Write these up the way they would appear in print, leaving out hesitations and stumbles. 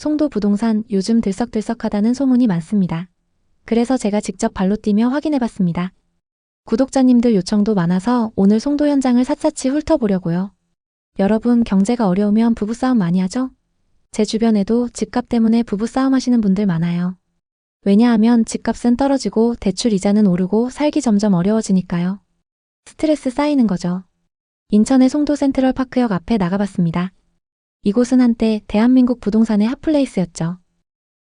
송도 부동산 요즘 들썩들썩하다는 소문이 많습니다. 그래서 제가 직접 발로 뛰며 확인해봤습니다. 구독자님들 요청도 많아서 오늘 송도 현장을 샅샅이 훑어보려고요. 여러분 경제가 어려우면 부부싸움 많이 하죠? 제 주변에도 집값 때문에 부부싸움 하시는 분들 많아요. 왜냐하면 집값은 떨어지고 대출 이자는 오르고 살기 점점 어려워지니까요. 스트레스 쌓이는 거죠. 인천의 송도 센트럴파크역 앞에 나가봤습니다. 이곳은 한때 대한민국 부동산의 핫플레이스였죠.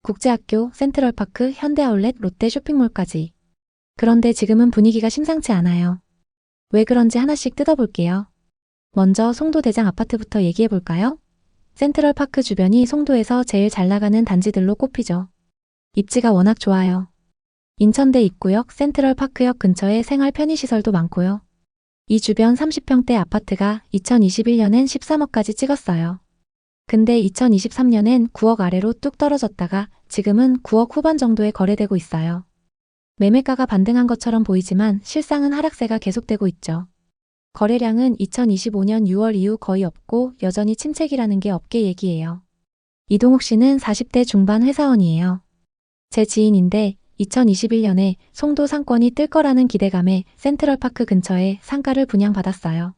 국제학교, 센트럴파크, 현대아울렛, 롯데 쇼핑몰까지. 그런데 지금은 분위기가 심상치 않아요. 왜 그런지 하나씩 뜯어볼게요. 먼저 송도 대장 아파트부터 얘기해볼까요? 센트럴파크 주변이 송도에서 제일 잘 나가는 단지들로 꼽히죠. 입지가 워낙 좋아요. 인천대 입구역, 센트럴파크역 근처에 생활 편의시설도 많고요. 이 주변 30평대 아파트가 2021년엔 13억까지 찍었어요. 근데 2023년엔 9억 아래로 뚝 떨어졌다가 지금은 9억 후반 정도에 거래되고 있어요. 매매가가 반등한 것처럼 보이지만 실상은 하락세가 계속되고 있죠. 거래량은 2025년 6월 이후 거의 없고 여전히 침체기라는 게 업계 얘기예요. 이동욱 씨는 40대 중반 회사원이에요. 제 지인인데 2021년에 송도 상권이 뜰 거라는 기대감에 센트럴파크 근처에 상가를 분양받았어요.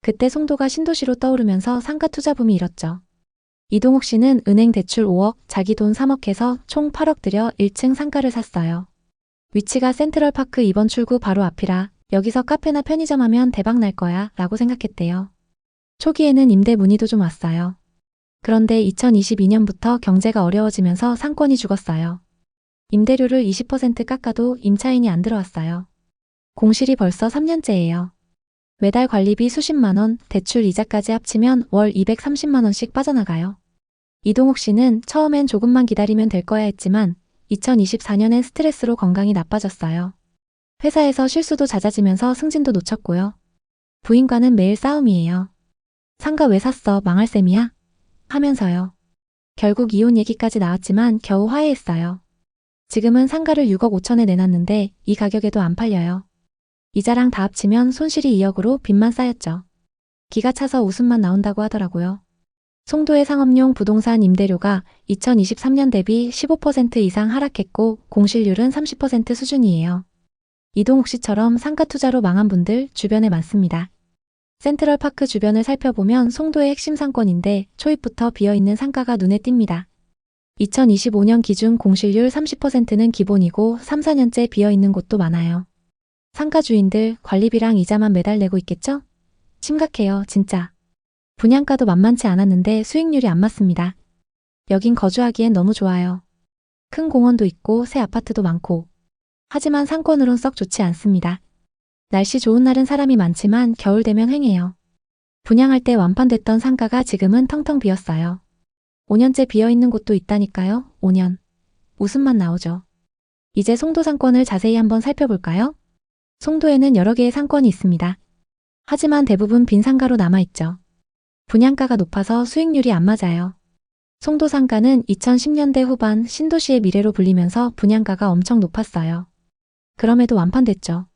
그때 송도가 신도시로 떠오르면서 상가 투자 붐이 일었죠. 이동욱 씨는 은행 대출 5억, 자기 돈 3억 해서 총 8억 들여 1층 상가를 샀어요. 위치가 센트럴파크 2번 출구 바로 앞이라 여기서 카페나 편의점 하면 대박 날 거야 라고 생각했대요. 초기에는 임대 문의도 좀 왔어요. 그런데 2022년부터 경제가 어려워지면서 상권이 죽었어요. 임대료를 20% 깎아도 임차인이 안 들어왔어요. 공실이 벌써 3년째예요. 매달 관리비 수십만 원, 대출 이자까지 합치면 월 230만 원씩 빠져나가요. 이동욱 씨는 처음엔 조금만 기다리면 될 거야 했지만 2024년엔 스트레스로 건강이 나빠졌어요. 회사에서 실수도 잦아지면서 승진도 놓쳤고요. 부인과는 매일 싸움이에요. 상가 왜 샀어? 망할 셈이야? 하면서요. 결국 이혼 얘기까지 나왔지만 겨우 화해했어요. 지금은 상가를 6억 5천에 내놨는데 이 가격에도 안 팔려요. 이자랑 다 합치면 손실이 2억으로 빚만 쌓였죠. 기가 차서 웃음만 나온다고 하더라고요. 송도의 상업용 부동산 임대료가 2023년 대비 15% 이상 하락했고 공실률은 30% 수준이에요. 이동욱 씨처럼 상가 투자로 망한 분들 주변에 많습니다. 센트럴파크 주변을 살펴보면 송도의 핵심 상권인데 초입부터 비어있는 상가가 눈에 띕니다. 2025년 기준 공실률 30%는 기본이고 3, 4년째 비어있는 곳도 많아요. 상가 주인들 관리비랑 이자만 매달 내고 있겠죠? 심각해요, 진짜. 분양가도 만만치 않았는데 수익률이 안 맞습니다. 여긴 거주하기엔 너무 좋아요. 큰 공원도 있고 새 아파트도 많고. 하지만 상권으론 썩 좋지 않습니다. 날씨 좋은 날은 사람이 많지만 겨울 되면 횡해요. 분양할 때 완판됐던 상가가 지금은 텅텅 비었어요. 5년째 비어있는 곳도 있다니까요. 5년. 웃음만 나오죠. 이제 송도 상권을 자세히 한번 살펴볼까요? 송도에는 여러 개의 상권이 있습니다. 하지만 대부분 빈 상가로 남아있죠. 분양가가 높아서 수익률이 안 맞아요. 송도 상가는 2010년대 후반 신도시의 미래로 불리면서 분양가가 엄청 높았어요. 그럼에도 완판됐죠.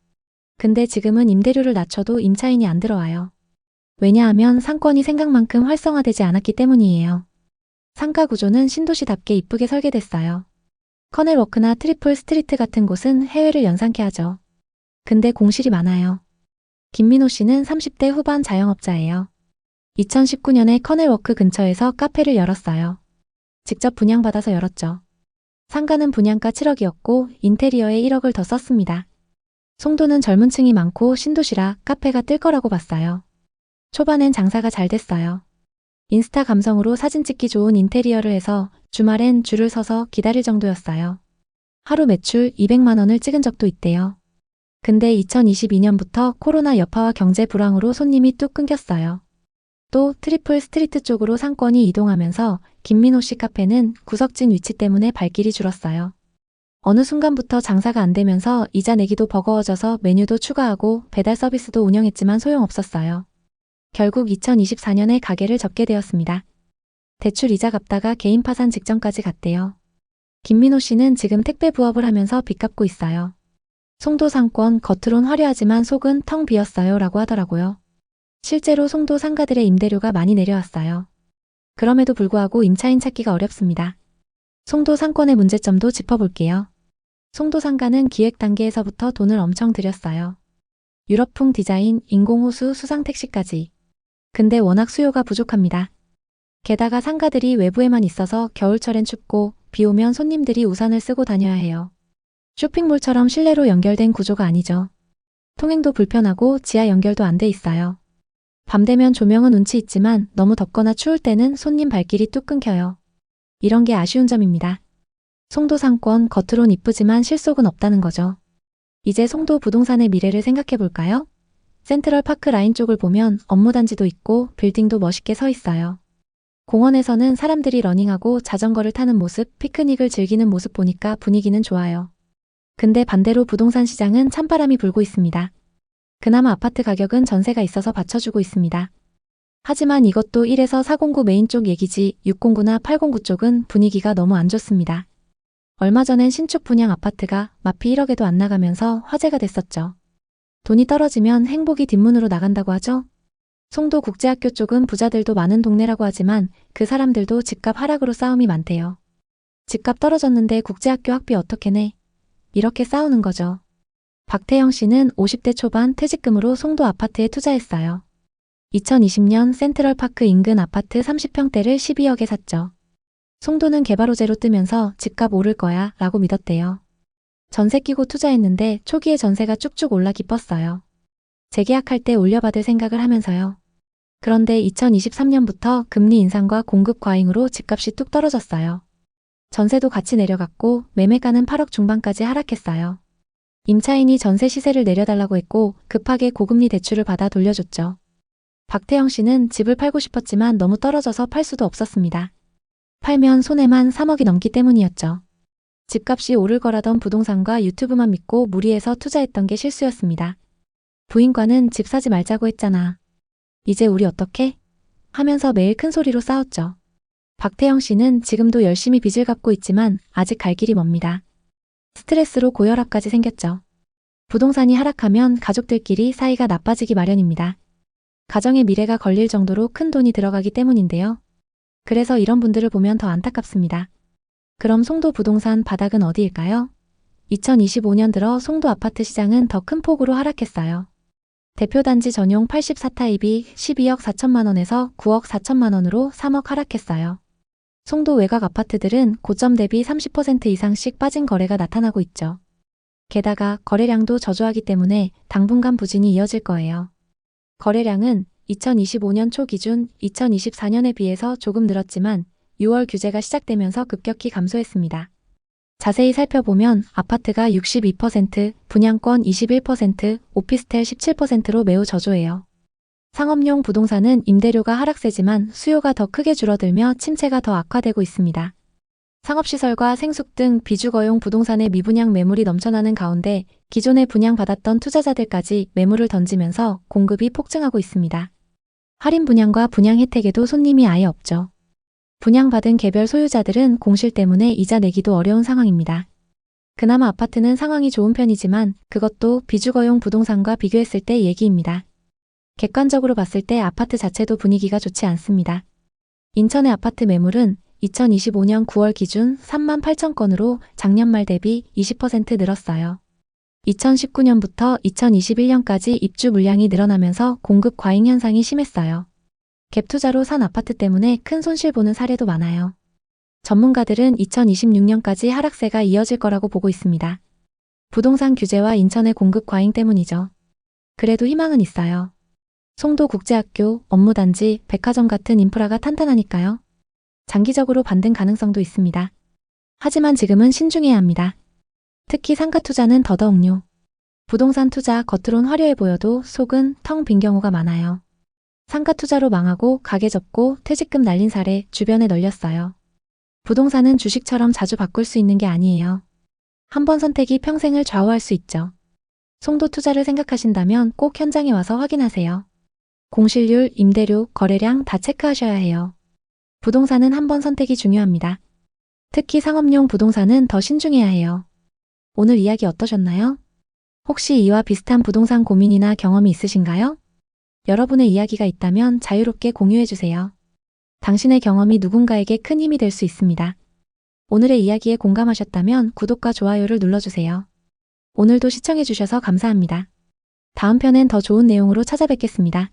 근데 지금은 임대료를 낮춰도 임차인이 안 들어와요. 왜냐하면 상권이 생각만큼 활성화되지 않았기 때문이에요. 상가 구조는 신도시답게 이쁘게 설계됐어요. 커넬워크나 트리플 스트리트 같은 곳은 해외를 연상케 하죠. 근데 공실이 많아요. 김민호 씨는 30대 후반 자영업자예요. 2019년에 커넬워크 근처에서 카페를 열었어요. 직접 분양받아서 열었죠. 상가는 분양가 7억이었고 인테리어에 1억을 더 썼습니다. 송도는 젊은 층이 많고 신도시라 카페가 뜰 거라고 봤어요. 초반엔 장사가 잘 됐어요. 인스타 감성으로 사진 찍기 좋은 인테리어를 해서 주말엔 줄을 서서 기다릴 정도였어요. 하루 매출 200만 원을 찍은 적도 있대요. 근데 2022년부터 코로나 여파와 경제 불황으로 손님이 뚝 끊겼어요. 또 트리플 스트리트 쪽으로 상권이 이동하면서 김민호 씨 카페는 구석진 위치 때문에 발길이 줄었어요. 어느 순간부터 장사가 안 되면서 이자 내기도 버거워져서 메뉴도 추가하고 배달 서비스도 운영했지만 소용없었어요. 결국 2024년에 가게를 접게 되었습니다. 대출 이자 갚다가 개인 파산 직전까지 갔대요. 김민호 씨는 지금 택배 부업을 하면서 빚 갚고 있어요. 송도 상권 겉으론 화려하지만 속은 텅 비었어요 라고 하더라고요. 실제로 송도 상가들의 임대료가 많이 내려왔어요. 그럼에도 불구하고 임차인 찾기가 어렵습니다. 송도 상권의 문제점도 짚어볼게요. 송도 상가는 기획 단계에서부터 돈을 엄청 들였어요. 유럽풍 디자인, 인공호수, 수상택시까지. 근데 워낙 수요가 부족합니다. 게다가 상가들이 외부에만 있어서 겨울철엔 춥고 비 오면 손님들이 우산을 쓰고 다녀야 해요. 쇼핑몰처럼 실내로 연결된 구조가 아니죠. 통행도 불편하고 지하 연결도 안 돼 있어요. 밤 되면 조명은 운치 있지만 너무 덥거나 추울 때는 손님 발길이 뚝 끊겨요. 이런 게 아쉬운 점입니다. 송도 상권 겉으론 이쁘지만 실속은 없다는 거죠. 이제 송도 부동산의 미래를 생각해 볼까요? 센트럴파크 라인 쪽을 보면 업무단지도 있고 빌딩도 멋있게 서 있어요. 공원에서는 사람들이 러닝하고 자전거를 타는 모습, 피크닉을 즐기는 모습 보니까 분위기는 좋아요. 근데 반대로 부동산 시장은 찬바람이 불고 있습니다. 그나마 아파트 가격은 전세가 있어서 받쳐주고 있습니다. 하지만 이것도 1에서 409 메인 쪽 얘기지 609나 809 쪽은 분위기가 너무 안 좋습니다. 얼마 전엔 신축 분양 아파트가 마피 1억에도 안 나가면서 화제가 됐었죠. 돈이 떨어지면 행복이 뒷문으로 나간다고 하죠. 송도 국제학교 쪽은 부자들도 많은 동네라고 하지만 그 사람들도 집값 하락으로 싸움이 많대요. 집값 떨어졌는데 국제학교 학비 어떻게 내? 이렇게 싸우는 거죠. 박태영 씨는 50대 초반 퇴직금으로 송도 아파트에 투자했어요. 2020년 센트럴파크 인근 아파트 30평대를 12억에 샀죠. 송도는 개발 호재로 뜨면서 집값 오를 거야 라고 믿었대요. 전세 끼고 투자했는데 초기에 전세가 쭉쭉 올라 기뻤어요. 재계약할 때 올려받을 생각을 하면서요. 그런데 2023년부터 금리 인상과 공급 과잉으로 집값이 뚝 떨어졌어요. 전세도 같이 내려갔고 매매가는 8억 중반까지 하락했어요. 임차인이 전세 시세를 내려달라고 했고 급하게 고금리 대출을 받아 돌려줬죠. 박태영 씨는 집을 팔고 싶었지만 너무 떨어져서 팔 수도 없었습니다. 팔면 손해만 3억이 넘기 때문이었죠. 집값이 오를 거라던 부동산과 유튜브만 믿고 무리해서 투자했던 게 실수였습니다. 부인과는 집 사지 말자고 했잖아. 이제 우리 어떡해? 하면서 매일 큰 소리로 싸웠죠. 박태영 씨는 지금도 열심히 빚을 갚고 있지만 아직 갈 길이 멉니다. 스트레스로 고혈압까지 생겼죠. 부동산이 하락하면 가족들끼리 사이가 나빠지기 마련입니다. 가정의 미래가 걸릴 정도로 큰 돈이 들어가기 때문인데요. 그래서 이런 분들을 보면 더 안타깝습니다. 그럼 송도 부동산 바닥은 어디일까요? 2025년 들어 송도 아파트 시장은 더 큰 폭으로 하락했어요. 대표단지 전용 84타입이 12억 4천만 원에서 9억 4천만 원으로 3억 하락했어요. 송도 외곽 아파트들은 고점 대비 30% 이상씩 빠진 거래가 나타나고 있죠. 게다가 거래량도 저조하기 때문에 당분간 부진이 이어질 거예요. 거래량은 2025년 초 기준 2024년에 비해서 조금 늘었지만 6월 규제가 시작되면서 급격히 감소했습니다. 자세히 살펴보면 아파트가 62%, 분양권 21%, 오피스텔 17%로 매우 저조해요. 상업용 부동산은 임대료가 하락세지만 수요가 더 크게 줄어들며 침체가 더 악화되고 있습니다. 상업시설과 생숙 등 비주거용 부동산의 미분양 매물이 넘쳐나는 가운데 기존에 분양받았던 투자자들까지 매물을 던지면서 공급이 폭증하고 있습니다. 할인 분양과 분양 혜택에도 손님이 아예 없죠. 분양받은 개별 소유자들은 공실 때문에 이자 내기도 어려운 상황입니다. 그나마 아파트는 상황이 좋은 편이지만 그것도 비주거용 부동산과 비교했을 때 얘기입니다. 객관적으로 봤을 때 아파트 자체도 분위기가 좋지 않습니다. 인천의 아파트 매물은 2025년 9월 기준 3만 8천 건으로 작년 말 대비 20% 늘었어요. 2019년부터 2021년까지 입주 물량이 늘어나면서 공급 과잉 현상이 심했어요. 갭 투자로 산 아파트 때문에 큰 손실 보는 사례도 많아요. 전문가들은 2026년까지 하락세가 이어질 거라고 보고 있습니다. 부동산 규제와 인천의 공급 과잉 때문이죠. 그래도 희망은 있어요. 송도 국제학교, 업무단지, 백화점 같은 인프라가 탄탄하니까요. 장기적으로 반등 가능성도 있습니다. 하지만 지금은 신중해야 합니다. 특히 상가 투자는 더더욱요. 부동산 투자 겉으론 화려해 보여도 속은 텅 빈 경우가 많아요. 상가 투자로 망하고 가게 접고 퇴직금 날린 사례 주변에 널렸어요. 부동산은 주식처럼 자주 바꿀 수 있는 게 아니에요. 한 번 선택이 평생을 좌우할 수 있죠. 송도 투자를 생각하신다면 꼭 현장에 와서 확인하세요. 공실률, 임대료, 거래량 다 체크하셔야 해요. 부동산은 한 번 선택이 중요합니다. 특히 상업용 부동산은 더 신중해야 해요. 오늘 이야기 어떠셨나요? 혹시 이와 비슷한 부동산 고민이나 경험이 있으신가요? 여러분의 이야기가 있다면 자유롭게 공유해주세요. 당신의 경험이 누군가에게 큰 힘이 될 수 있습니다. 오늘의 이야기에 공감하셨다면 구독과 좋아요를 눌러주세요. 오늘도 시청해주셔서 감사합니다. 다음 편엔 더 좋은 내용으로 찾아뵙겠습니다.